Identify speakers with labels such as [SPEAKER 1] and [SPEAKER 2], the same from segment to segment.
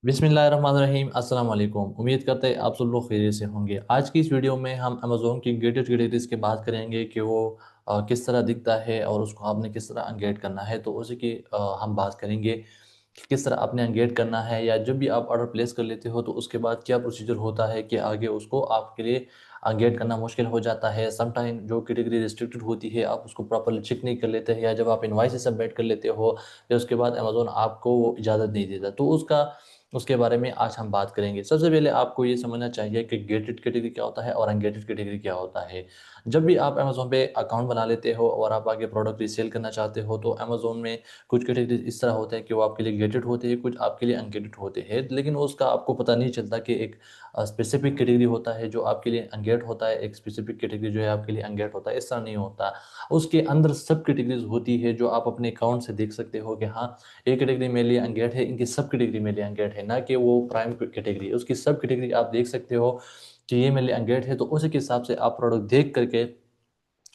[SPEAKER 1] बिस्मिल्लाहिर्रहमानिर्रहीम अस्सलाम वालेकुम। उम्मीद करते हैं आप सब लोग खैरियत से होंगे। आज की इस वीडियो में हम अमेज़ोन की गेटेड कैटेगरीज की बात करेंगे कि वो किस तरह दिखता है और उसको आपने किस तरह अंगेट करना है। तो उसी की हम बात करेंगे कि किस तरह आपने अंगेट करना है, या जब भी आप ऑर्डर प्लेस कर लेते हो तो उसके बाद क्या प्रोसीजर होता है कि आगे उसको आपके लिए अंगेट करना मुश्किल हो जाता है। समटाइम जो कैटेगरी रिस्ट्रिक्टेड होती है आप उसको प्रॉपरली चेक नहीं कर लेते हैं, या जब आप इनवाइस सबमिट कर लेते हो या उसके बाद अमेज़ोन आपको वो इजाज़त नहीं देता, तो उसके बारे में आज हम बात करेंगे। सबसे पहले आपको ये समझना चाहिए कि गेटेड कैटेगरी क्या होता है और अनगेटेड कैटेगरी क्या होता है। जब भी आप अमेज़न पे अकाउंट बना लेते हो और आप आगे प्रोडक्ट रीसेल करना चाहते हो, तो अमेज़न में कुछ कैटेगरी इस तरह होते हैं कि वो आपके लिए गेटेड होते हैं, कुछ आपके लिए अनगेटेड होते हैं। लेकिन उसका आपको पता नहीं चलता कि एक स्पेसिफिक कैटेगरी होता है जो आपके लिए अनगेट होता है, एक स्पेसिफिक कैटेगरी जो है आपके लिए अनगेट होता है। इस तरह नहीं होता। उसके अंदर सब कैटेगरीज होती है जो आप अपने अकाउंट से देख सकते हो कि हाँ, एक कैटेगरी मेरे लिए अनगेट है, इनकी सब कैटेगरी मेरे लिए अनगेट है, ना कि वो प्राइम कैटेगरी है। उसकी सब कैटेगरी आप देख सकते हो कि ये मेरे लिए अनगेट है, तो उसी के हिसाब से आप प्रोडक्ट देख करके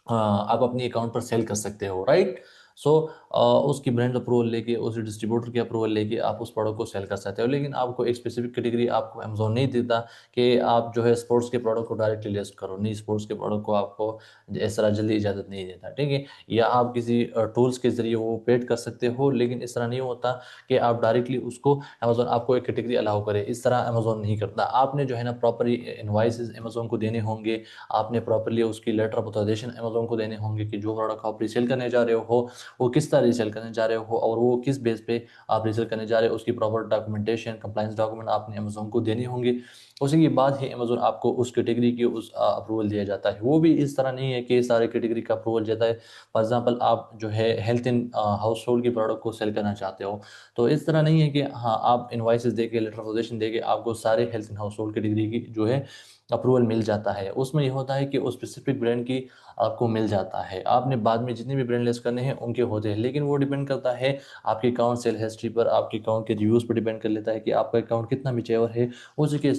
[SPEAKER 1] आप अपनी अकाउंट पर सेल कर सकते हो, राइट। सो उसकी ब्रांड अप्रूवल लेके, उस डिस्ट्रीब्यूटर की अप्रूवल लेके आप उस प्रोडक्ट को सेल कर सकते हो। लेकिन आपको एक स्पेसिफिक कैटेगरी आपको अमेजोन नहीं देता कि आप जो है स्पोर्ट्स के प्रोडक्ट को डायरेक्टली लिस्ट करो। नहीं, स्पोर्ट्स के प्रोडक्ट को आपको इस तरह जल्दी इजाज़त नहीं देता, ठीक है। या आप किसी टूल्स के ज़रिए वो पेड कर सकते हो, लेकिन इस तरह नहीं होता कि आप डायरेक्टली उसको अमेजोन आपको एक कैटेगरी अलाउ करे। इस तरह अमेजोन नहीं करता। आपने जो है ना प्रॉपरली इनवाइसेस अमेजोन को देने होंगे। आपने प्रॉपरली उसकी लेटर ऑफ ऑथराइजेशन अमेज़न को देने होंगे कि जो प्रोडक्ट आप रीसेल करने जा रहे हो वो किस तरह रीसेल करने जा रहे हो और वो किस बेस पे आप रीसेल करने जा रहे हो। उसकी प्रॉपर डॉक्यूमेंटेशन, कंप्लाइंस डॉक्यूमेंट आपने अमेज़न को देने होंगे। उसी के बाद ही अमेज़न आपको उस कैटेगरी की उस अप्रूवल दिया जाता है। वो भी इस तरह नहीं है कि सारे कैटेगरी का अप्रूवल जाता है। फॉर एग्जांपल, आप जो है हेल्थ इन हाउस होल्ड की प्रोडक्ट को सेल करना चाहते हो, तो इस तरह नहीं है कि हाँ, आप इनवाइसेस देके, लेटर ऑफ ऑथराइजेशन देके आपको सारे health in house hold category की जो है अप्रूवल मिल जाता है। उसमें ये होता है कि उस स्पेसिफिक ब्रांड की आपको मिल जाता है। आपने बाद में जितने भी ब्रांड लिस्ट करने हैं उनके होते हैं, लेकिन वो डिपेंड करता है आपके अकाउंट सेल हिस्ट्री पर, आपके अकाउंट के रिव्यूज़ पर डिपेंड कर लेता है कि आपका अकाउंट कितना मैच्योर है। उसी के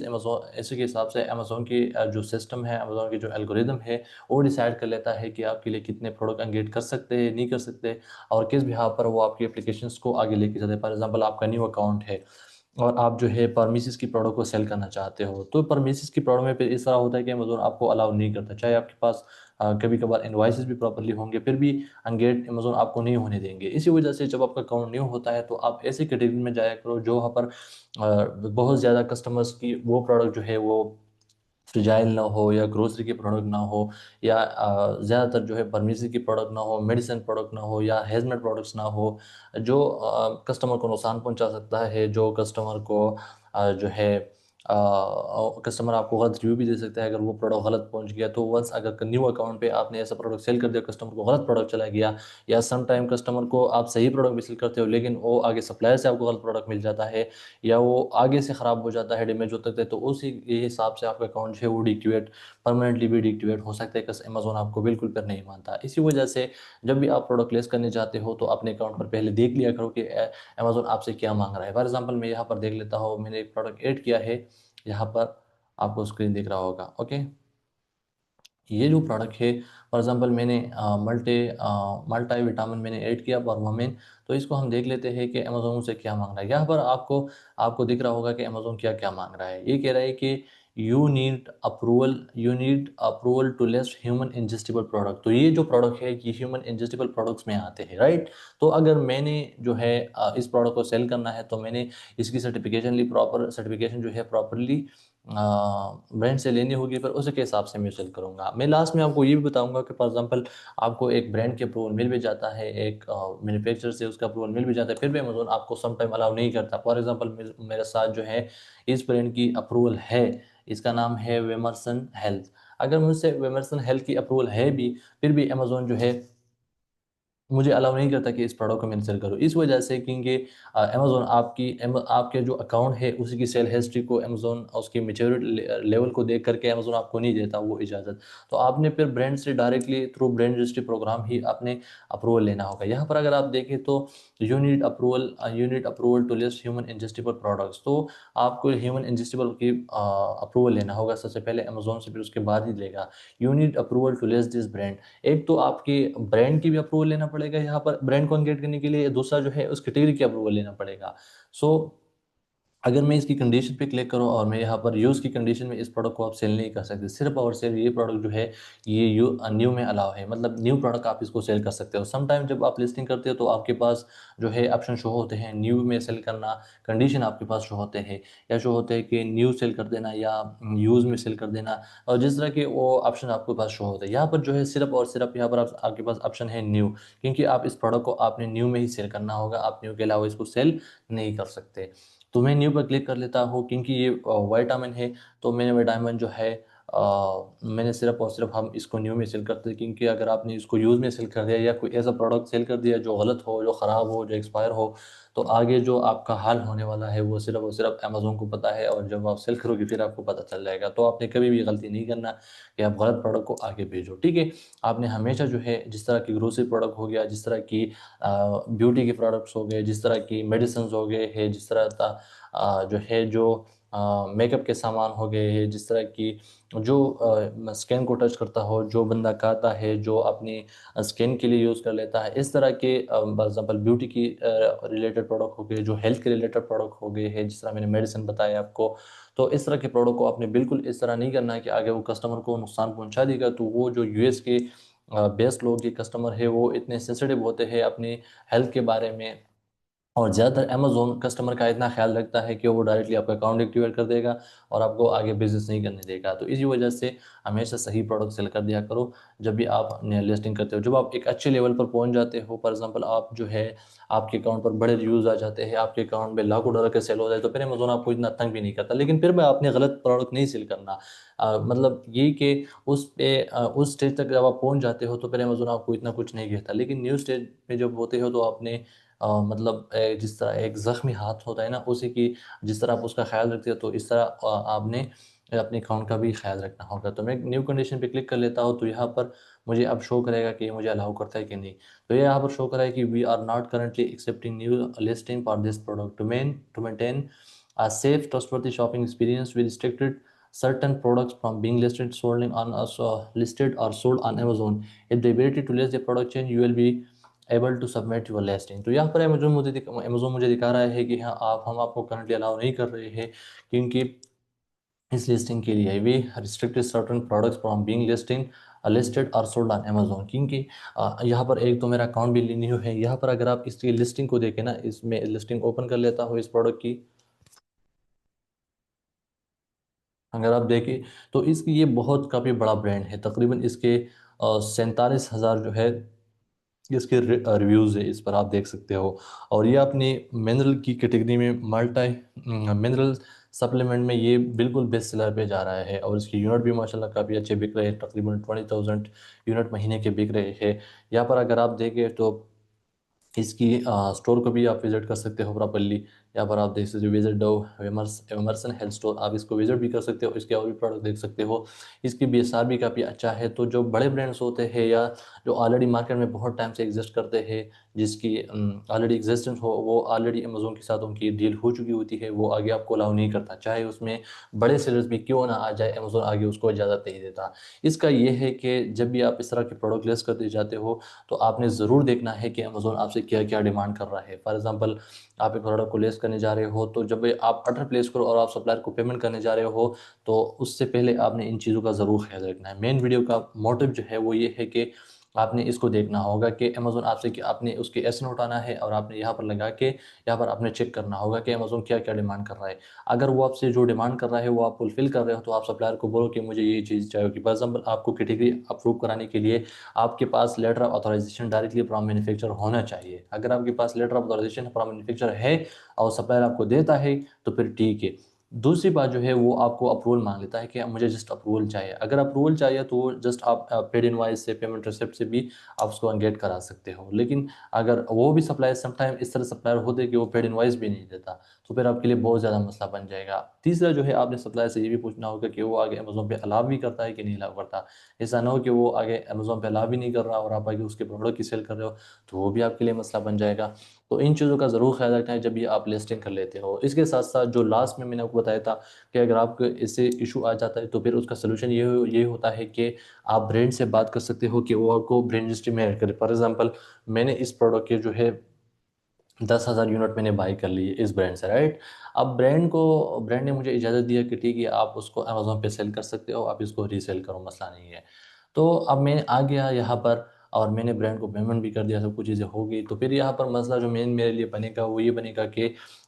[SPEAKER 1] हिसाब से अमेज़न की जो सिस्टम है, अमेज़न की जो एल्गोरिदम है, वो डिसाइड कर लेता है कि आपके लिए कितने प्रोडक्ट एंगेज कर सकते हैं, नहीं कर सकते, और किस बिहाफ पर वो आपकी एप्लीकेशंस को आगे लेके जाते हैं। फॉर एग्जांपल, आपका न्यू अकाउंट है और आप जो है परमिसेस की प्रोडक्ट को सेल करना चाहते हो, तो परमिसेस की प्रोडक्ट में फिर इस तरह होता है कि अमेज़न आपको अलाउ नहीं करता। चाहे आपके पास कभी कभार इनवाइसेस भी प्रॉपर्ली होंगे, फिर भी अनगेट अमेज़न आपको नहीं होने देंगे। इसी वजह से जब आपका अकाउंट न्यू होता है तो आप ऐसी कैटेगरी में जाया करो जो वहाँ पर बहुत ज़्यादा कस्टमर्स की वो प्रोडक्ट जो है वो फ्रिजाइल ना हो, या ग्रोसरी की प्रोडक्ट ना हो, या ज़्यादातर जो है फार्मेसी की प्रोडक्ट ना हो, मेडिसिन प्रोडक्ट ना हो, या हेजमेट प्रोडक्ट्स ना हो, जो कस्टमर को नुकसान पहुंचा सकता है, जो कस्टमर को जो है कस्टमर आपको गलत रिव्यू भी दे सकता है अगर वो प्रोडक्ट गलत पहुंच गया। तो वंस अगर न्यू अकाउंट पे आपने ऐसा प्रोडक्ट सेल कर दिया, कस्टमर को गलत प्रोडक्ट चला गया, या सम टाइम कस्टमर को आप सही प्रोडक्ट भी सेल करते हो लेकिन वो आगे सप्लायर से आपको गलत प्रोडक्ट मिल जाता है, या वो आगे से ख़राब हो जाता है, डैमेज होता है, तो उसी ये हिसाब से आपका अकाउंट जो है वो डिक्टिवेट, परमानेंटली भी डिक्टिवेट हो सकता है, कि अमेज़न आपको बिल्कुल पर नहीं मानता। इसी वजह से जब भी आप प्रोडक्ट प्लेस करने जाते हो तो अपने अकाउंट पर पहले देख लिया करो कि अमेज़न आपसे क्या मांग रहा है। फॉर एग्जांपल, मैं यहाँ पर देख लेता हूँ, मैंने एक प्रोडक्ट ऐड किया है, यहाँ पर आपको स्क्रीन दिख रहा होगा, ओके। ये जो प्रोडक्ट है, फॉर एग्जांपल मैंने मल्टी विटामिन मैंने ऐड किया परफॉर्मेन। तो इसको हम देख लेते हैं कि अमेज़न से क्या मांग रहा है। यहाँ पर आपको आपको दिख रहा होगा कि अमेज़न क्या क्या मांग रहा है। ये कह रहा है कि you need approval to list human ingestible product. तो ये जो प्रोडक्ट है ये ह्यूमन इंजेस्टिबल प्रोडक्ट्स में आते हैं, राइट। तो अगर मैंने जो है इस प्रोडक्ट को सेल करना है तो मैंने इसकी सर्टिफिकेशन ली, प्रॉपर सर्टिफिकेशन जो है प्रॉपरली ब्रांड से लेनी होगी, फिर उसके हिसाब से मैं सेल करूँगा। मैं लास्ट में आपको ये भी बताऊँगा कि फॉर एग्जांपल, आपको एक ब्रांड के अप्रूवल मिल भी जाता है, एक मैन्युफैक्चरर से उसका अप्रूवल मिल भी जाता है, फिर भी अमेज़न आपको सम टाइम अलाउ नहीं करता। फॉर एग्जांपल, मेरे साथ जो है इस ब्रांड की अप्रूवल है, इसका नाम है वेमरसन हेल्थ। अगर मुझसे वेमरसन हेल्थ की अप्रूवल है भी, फिर भी अमेज़न जो है मुझे अलाउ नहीं करता कि इस प्रोडक्ट को मैं सेल करूँ। इस वजह से, क्योंकि अमेज़न आपके जो अकाउंट है उसी की सेल हिस्ट्री को अमेज़न उसकी मैच्योरिटी लेवल को देख करके अमेज़न आपको नहीं देता वो इजाज़त। तो आपने फिर ब्रांड से directly through brand registry programme ही आपने अप्रूवल लेना होगा। यहाँ पर अगर आप देखें तो you need approval to list human ingestible products. तो आपको ह्यूमन इंजेस्टिबल की अप्रूवल लेना होगा सबसे पहले अमेज़न से, फिर उसके बाद ही लेगा। You need approval to list this brand. एक तो आपके ब्रांड की भी अप्रूवल लेना पड़ेगा यहाँ पर ब्रांड को एंगेज करने के लिए, दूसरा जो है उस कैटेगरी की अप्रूवल लेना पड़ेगा। सो अगर मैं इसकी कंडीशन पे क्लिक करूँ और मैं यहाँ पर यूज़ की कंडीशन में इस प्रोडक्ट को आप सेल नहीं कर सकते, सिर्फ और सिर्फ ये प्रोडक्ट जो है ये न्यू में अलाउ है, मतलब न्यू प्रोडक्ट आप इसको सेल कर सकते हो। सम टाइम जब आप लिस्टिंग करते हो तो आपके पास जो है ऑप्शन शो होते हैं न्यू में सेल करना, कंडीशन आपके पास शो होते हैं, या शो होते हैं कि न्यू सेल कर देना या यूज़ में सेल कर देना, और जिस तरह के वो ऑप्शन आपके पास शो होते हैं। यहाँ पर जो है सिर्फ और सिर्फ यहाँ पर आपके पास ऑप्शन है न्यू, क्योंकि आप इस प्रोडक्ट को आपने न्यू में ही सेल करना होगा, आप न्यू के अलावा इसको सेल नहीं कर सकते। तो मैं न्यू पर क्लिक कर लेता हूँ, क्योंकि ये विटामिन है, तो मैंने विटामिन जो है मैंने सिर्फ और सिर्फ हम इसको न्यू में सेल करते हैं, क्योंकि अगर आपने इसको यूज़ में सेल कर दिया या कोई ऐसा प्रोडक्ट सेल कर दिया जो गलत हो, जो ख़राब हो, जो एक्सपायर हो, तो आगे जो आपका हाल होने वाला है वो सिर्फ और सिर्फ अमेज़ोन को पता है, और जब आप सेल करोगे फिर आपको पता चल जाएगा। तो आपने कभी भी गलती नहीं करना कि आप गलत प्रोडक्ट को आगे भेजो, ठीक है। आपने हमेशा जो है जिस तरह की ग्रोसरी प्रोडक्ट हो गया, जिस तरह की ब्यूटी के प्रोडक्ट्स हो गए, जिस तरह की मेडिसिन हो गए है, जिस तरह का जो है जो मेकअप के सामान हो गए हैं, जिस तरह की जो स्किन को टच करता हो, जो बंदा खाता है, जो अपनी स्किन के लिए यूज़ कर लेता है, इस तरह के फॉर एग्जाम्पल ब्यूटी की रिलेटेड प्रोडक्ट हो गए, जो हेल्थ के रिलेटेड प्रोडक्ट हो गए हैं, जिस तरह मैंने मेडिसिन बताया आपको। तो इस तरह के प्रोडक्ट को आपने बिल्कुल इस तरह नहीं करना है कि आगे वो कस्टमर को नुकसान पहुंचा देगा। तो वो जो यूएस के बेस्ट लोग, ये कस्टमर है, वो इतने सेंसिटिव होते हैं अपनी हेल्थ के बारे में, और ज़्यादातर अमेज़ोन कस्टमर का इतना ख्याल रखता है कि वो डायरेक्टली आपका अकाउंट एक्टिवेट कर देगा और आपको आगे बिजनेस नहीं करने देगा। तो इसी वजह से हमेशा सही प्रोडक्ट सेल कर दिया करो जब भी आप नया लिस्टिंग करते हो। जब आप एक अच्छे लेवल पर पहुंच जाते हो, फॉर एग्जांपल आप जो है आपके अकाउंट पर बड़े रिव्यूज़ आ जाते हैं, आपके अकाउंट में लाखों डॉलर के सेल हो जाए, तो फिर अमेज़ोन आपको इतना तंग भी नहीं करता। लेकिन फिर भी आपने गलत प्रोडक्ट नहीं सेल करना। मतलब ये कि उस स्टेज तक जब आप पहुंच जाते हो तो फिर अमेज़ोन आपको इतना कुछ नहीं कहता। लेकिन न्यू स्टेज में जब होते हो तो आपने मतलब जिस तरह एक ज़ख्मी हाथ होता है ना, उसी की जिस तरह आप उसका ख्याल रखते हो, तो इस तरह आपने अपने अकाउंट का भी ख्याल रखना होगा। तो मैं न्यू कंडीशन पे क्लिक कर लेता हूँ, तो यहाँ पर मुझे अब शो करेगा कि ये मुझे अलाउ करता है कि नहीं। तो ये यहाँ पर शो करा है कि we are not currently accepting new listing for this product. To maintain a safe, trustworthy shopping experience, we restricted certain products from being listed or sold on Amazon. If the ability to list the product change, you will be able to submit your listing. तो यहाँ पर Amazon मुझे दिखा रहा है कि हाँ हम आपको करंटली अलाउ नहीं कर रहे हैं, क्योंकि इस लिस्टिंग के लिए we restricted certain products from being listed और सोल्ड ऑन अमेजोन। क्योंकि यहाँ पर एक तो मेरा अकाउंट भी न्यू है। यहाँ पर अगर आप इसकी लिस्टिंग को देखें ना, इसमें लिस्टिंग ओपन कर लेता हूँ इस प्रोडक्ट की, अगर आप देखें तो इसकी ये बहुत काफ़ी बड़ा ब्रांड है। तकरीबन इसके 47,000 जो है इसके रिव्यूज़ है, इस पर आप देख सकते हो। और ये अपनी मिनरल की कैटेगरी में मल्टी मिनरल सप्लीमेंट में ये बिल्कुल बेस्ट सेलर पे जा रहा है, और इसके यूनिट भी माशाल्लाह काफ़ी अच्छे बिक रहे हैं, तकरीबन 20,000 यूनिट महीने के बिक रहे हैं। यहाँ पर अगर आप देखें तो इसकी स्टोर को भी आप विजिट कर सकते हो प्रॉपरली। यहाँ पर आप देख सकते हो विजिट डो एमर्सन हेल्थ स्टोर, आप इसको विजिट भी कर सकते हो, इसके और भी प्रोडक्ट देख सकते हो। इसकी बीएसआर भी काफ़ी अच्छा है। तो जो बड़े ब्रांड्स होते हैं या जो ऑलरेडी मार्केट में बहुत टाइम से एग्जिस्ट करते हैं, जिसकी ऑलरेडी एग्जिस्टेंस हो, वो ऑलरेडी अमेजोन के साथ उनकी डील हो चुकी होती है, वो आगे आपको अलाउ नहीं करता, चाहे उसमें बड़े सेलर्स भी क्यों ना आ जाए, अमेजोन आगे उसको इजाज़त नहीं देता। इसका ये है कि जब भी आप इस तरह के प्रोडक्ट लिस्ट करते जाते हो तो आपने ज़रूर देखना है कि अमेज़ोन आपसे क्या क्या डिमांड कर रहा है। फॉर एग्जांपल आप एक प्रोडक्ट को लेस करने जा रहे हो, तो जब भी आप ऑर्डर प्लेस करो और आप सप्लायर को पेमेंट करने जा रहे हो, तो उससे पहले आपने इन चीज़ों का ज़रूर ख्याल रखना है। मेन वीडियो का मोटिव जो है वो ये है कि आपने इसको देखना होगा कि अमेज़ोन आपसे कि आपने उसके एसएन उठाना है, और आपने यहाँ पर लगा के यहाँ पर आपने चेक करना होगा कि अमेज़ोन क्या क्या डिमांड कर रहा है। अगर वो आपसे जो डिमांड कर रहा है वो आप फुलफ़िल कर रहे हो, तो आप सप्लायर को बोलो कि मुझे ये चीज़ चाहिए। कि फॉर एग्जाम्पल आपको कैटेगरी अप्रूव कराने के लिए आपके पास letter of authorisation directly from manufacturer होना चाहिए। अगर आपके पास letter of authorisation from manufacturer है और सप्लायर आपको देता है, तो फिर ठीक है। दूसरी बात जो है वो आपको अप्रूवल मांग लेता है कि मुझे जस्ट अप्रूवल चाहिए। अगर अप्रूवल चाहिए तो जस्ट आप पेड इनवॉइस से, पेमेंट रिसिप्ट से भी आप उसको एंगेज करा सकते हो। लेकिन अगर वो भी सप्लायर समटाइम इस तरह सप्लायर होते हैं कि वो पेड इनवॉइस भी नहीं देता, तो फिर आपके लिए बहुत ज़्यादा मसला बन जाएगा। तीसरा जो है आपने सप्लायर से ये भी पूछना होगा कि वो आगे अमेजोन पे अलाउ भी करता है कि नहीं अलाउ करता। ऐसा ना हो कि वो आगे अमेज़ोन पे अलाउ भी नहीं कर रहा और आप आगे उसके प्रोडक्ट की सेल कर रहे हो, तो वो भी आपके लिए मसला बन जाएगा। तो इन चीज़ों का ज़रूर ख्याल रखना है जब भी आप लिस्टिंग कर लेते हो। इसके साथ साथ जो लास्ट में मैंने आपको बताया था कि अगर आपको इससे इशू आ जाता है, तो फिर उसका सोल्यूशन ये होता है कि आप ब्रांड से बात कर सकते हो कि वो आपको ब्रांड रजिस्ट्री में ऐड करे। फॉर एग्जांपल मैंने इस प्रोडक्ट के जो है 10,000 यूनिट मैंने बाई कर ली इस ब्रांड से, राइट। अब ब्रांड ने मुझे इजाज़त दिया कि ठीक है, आप उसको अमेज़न पे सेल कर सकते हो, आप इसको रीसेल करो, मसला नहीं है। तो अब मैं आ गया यहाँ पर और मैंने ब्रांड को पेमेंट भी कर दिया, सब कुछ चीज़ें हो गई। तो फिर यहाँ पर मसला जो मेरे लिए बनेगा वो ये बनेगा कि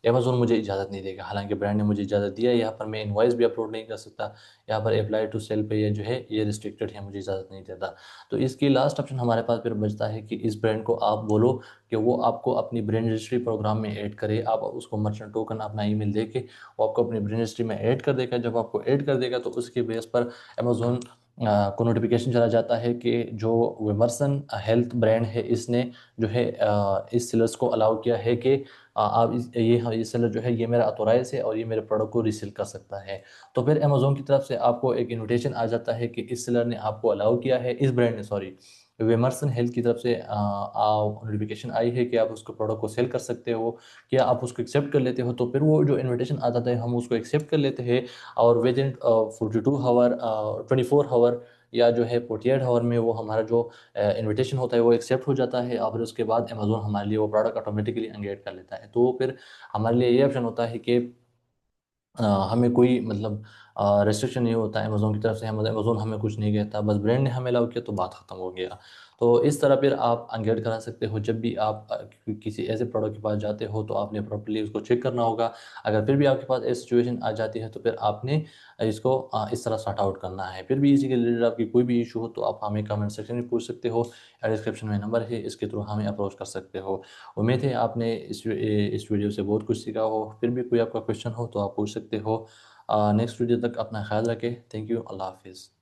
[SPEAKER 1] अमेज़न मुझे इजाज़त नहीं देगा। हालाँकि ब्रांड ने मुझे इजाज़त दिया है, यहाँ पर मैं इनवॉइस भी अपलोड नहीं कर सकता। यहाँ पर अप्लाई टू सेल पे ये जो है ये रिस्ट्रिक्टेड है, मुझे इजाज़त नहीं देता। तो इसकी लास्ट ऑप्शन हमारे पास फिर बचता है कि इस ब्रांड को आप बोलो कि वो आपको अपनी ब्रांड रजिस्ट्री प्रोग्राम में ऐड करे। आप उसको मर्चेंट टोकन अपना ईमेल दे के वो आपको अपनी ब्रांड रजिस्ट्री में ऐड कर देगा। जब आपको ऐड कर देगा तो उसके बेस पर अमेज़न को नोटिफिकेशन चला जाता है कि जो विमर्सन हेल्थ ब्रांड है, इसने जो है इस सेलर्स को अलाउ किया है कि आप ये सेलर जो है ये मेरा ऑथोराइज है और ये मेरे प्रोडक्ट को रीसेल कर सकता है। तो फिर अमेज़न की तरफ से आपको एक इन्विटेशन आ जाता है कि इस सेलर ने आपको अलाउ किया है, इस ब्रांड ने, सॉरी, विमर्सन हेल्थ की तरफ से नोटिफिकेशन आई है कि आप उसको प्रोडक्ट को सेल कर सकते हो। क्या आप उसको एक्सेप्ट कर लेते हो? तो फिर वो जो इन्विटेशन आ जाता है हम उसको एक्सेप्ट कर लेते हैं और विद इन 42 आवर 24 आवर या जो है 48 आवर में वो हमारा जो इन्विटेशन होता है वो एक्सेप्ट हो जाता है और फिर उसके बाद अमेज़न हमारे लिए वो प्रोडक्ट ऑटोमेटिकली एंगेज कर लेता है। तो फिर हमारे लिए ये ऑप्शन होता है कि अ, हमें कोई मतलब रेस्ट्रिक्शन नहीं होता है अमेज़न की तरफ से। हम अमेज़न हमें कुछ नहीं कहता, बस ब्रांड ने हमें अलाउ किया तो बात ख़त्म हो गया। तो इस तरह फिर आप अपग्रेड करा सकते हो जब भी आप किसी ऐसे प्रोडक्ट के पास जाते हो तो आपने प्रॉपर्ली उसको चेक करना होगा। अगर फिर भी आपके पास ऐसी सिचुएशन आ जाती है तो फिर आपने इसको इस तरह सॉर्ट आउट करना है। फिर भी इसी के रिलेटेड आपकी कोई भी इशू हो तो आप हमें कमेंट सेक्शन में पूछ सकते हो या डिस्क्रिप्शन में नंबर है, इसके थ्रू हमें अप्रोच कर सकते हो। उम्मीद है आपने इस वीडियो से बहुत कुछ सीखा हो। फिर भी कोई आपका क्वेश्चन हो तो आप पूछ सकते हो। नेक्स्ट वीडियो तक अपना ख्याल रखें। Thank you. अल्लाह हाफ़िज़।